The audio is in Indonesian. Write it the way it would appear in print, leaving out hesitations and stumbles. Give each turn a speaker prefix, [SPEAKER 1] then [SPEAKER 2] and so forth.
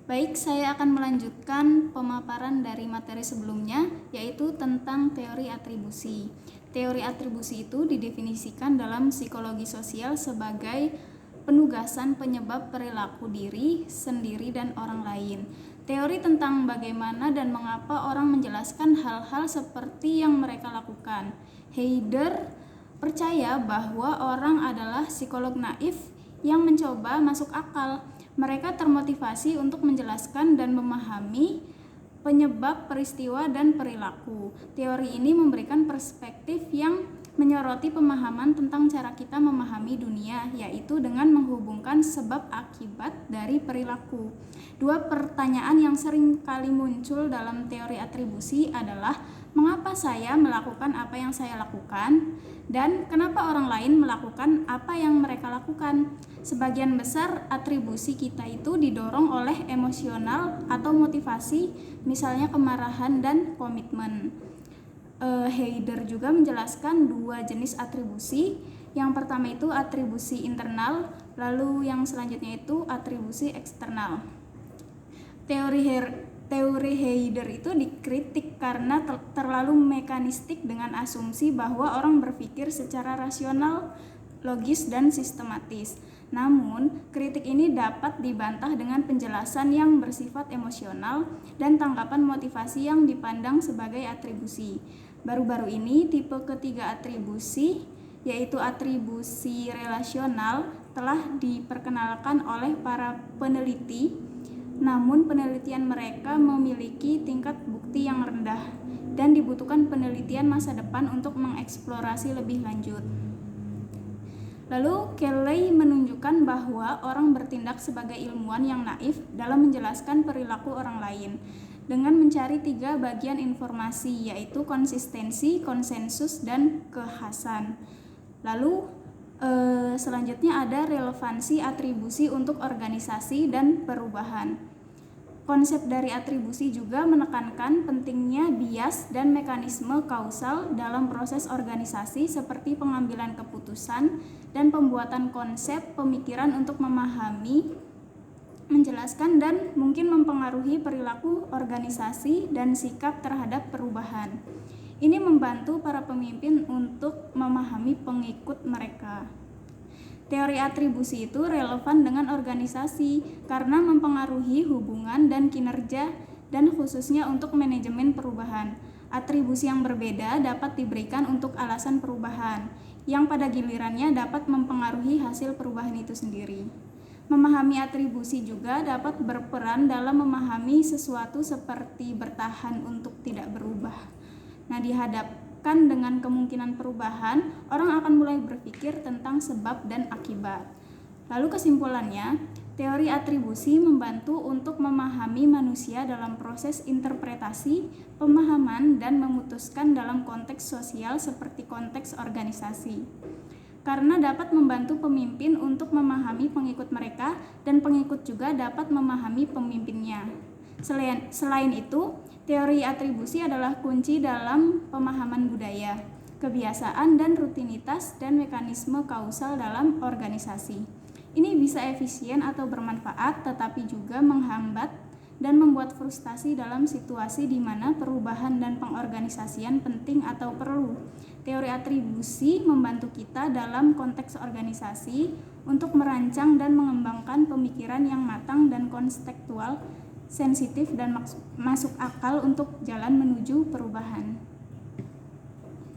[SPEAKER 1] Baik, saya akan melanjutkan pemaparan dari materi sebelumnya, yaitu tentang teori atribusi. Teori atribusi itu didefinisikan dalam psikologi sosial sebagai penugasan penyebab perilaku diri, sendiri, dan orang lain. Teori tentang bagaimana dan mengapa orang menjelaskan hal-hal seperti yang mereka lakukan. Heidegger percaya bahwa orang adalah psikolog naif yang mencoba masuk akal. Mereka termotivasi untuk menjelaskan dan memahami penyebab peristiwa dan perilaku. Teori ini memberikan perspektif yang menyoroti pemahaman tentang cara kita memahami dunia, yaitu dengan menghubungkan sebab akibat dari perilaku. Dua pertanyaan yang sering kali muncul dalam teori atribusi adalah mengapa saya melakukan apa yang saya lakukan, dan kenapa orang lain melakukan apa yang mereka lakukan. Sebagian besar atribusi kita itu didorong oleh emosional atau motivasi, misalnya kemarahan dan komitmen. Heidegger juga menjelaskan dua jenis atribusi. Yang pertama itu atribusi internal, lalu yang selanjutnya itu atribusi eksternal. Teori Heidegger itu dikritik karena terlalu mekanistik dengan asumsi bahwa orang berpikir secara rasional, logis, dan sistematis. Namun, kritik ini dapat dibantah dengan penjelasan yang bersifat emosional dan tanggapan motivasi yang dipandang sebagai atribusi. Baru-baru ini, tipe ketiga atribusi, yaitu atribusi relasional, telah diperkenalkan oleh para peneliti. Namun, penelitian mereka memiliki tingkat bukti yang rendah dan dibutuhkan penelitian masa depan untuk mengeksplorasi lebih lanjut. Lalu, Kelly menunjukkan bahwa orang bertindak sebagai ilmuwan yang naif dalam menjelaskan perilaku orang lain dengan mencari tiga bagian informasi, yaitu konsistensi, konsensus, dan kekhasan. Lalu, selanjutnya ada relevansi atribusi untuk organisasi dan perubahan. Konsep dari atribusi juga menekankan pentingnya bias dan mekanisme kausal dalam proses organisasi seperti pengambilan keputusan dan pembuatan konsep pemikiran untuk memahami, menjelaskan, dan mungkin mempengaruhi perilaku organisasi dan sikap terhadap perubahan. Ini membantu para pemimpin untuk memahami pengikut mereka. Teori atribusi itu relevan dengan organisasi karena mempengaruhi hubungan dan kinerja dan khususnya untuk manajemen perubahan. Atribusi yang berbeda dapat diberikan untuk alasan perubahan, yang pada gilirannya dapat mempengaruhi hasil perubahan itu sendiri. Memahami atribusi juga dapat berperan dalam memahami sesuatu seperti bertahan untuk tidak berubah. Nah, dihadapkan dengan kemungkinan perubahan, orang akan mulai berpikir tentang sebab dan akibat. Lalu kesimpulannya, teori atribusi membantu untuk memahami manusia dalam proses interpretasi, pemahaman, dan memutuskan dalam konteks sosial seperti konteks organisasi. Karena dapat membantu pemimpin untuk memahami pengikut mereka dan pengikut juga dapat memahami pemimpinnya. Selain itu, teori atribusi adalah kunci dalam pemahaman budaya, kebiasaan dan rutinitas dan mekanisme kausal dalam organisasi. Ini bisa efisien atau bermanfaat, tetapi juga menghambat dan membuat frustasi dalam situasi di mana perubahan dan pengorganisasian penting atau perlu. Teori atribusi membantu kita dalam konteks organisasi untuk merancang dan mengembangkan pemikiran yang matang dan kontekstual, sensitif, dan masuk akal untuk jalan menuju perubahan.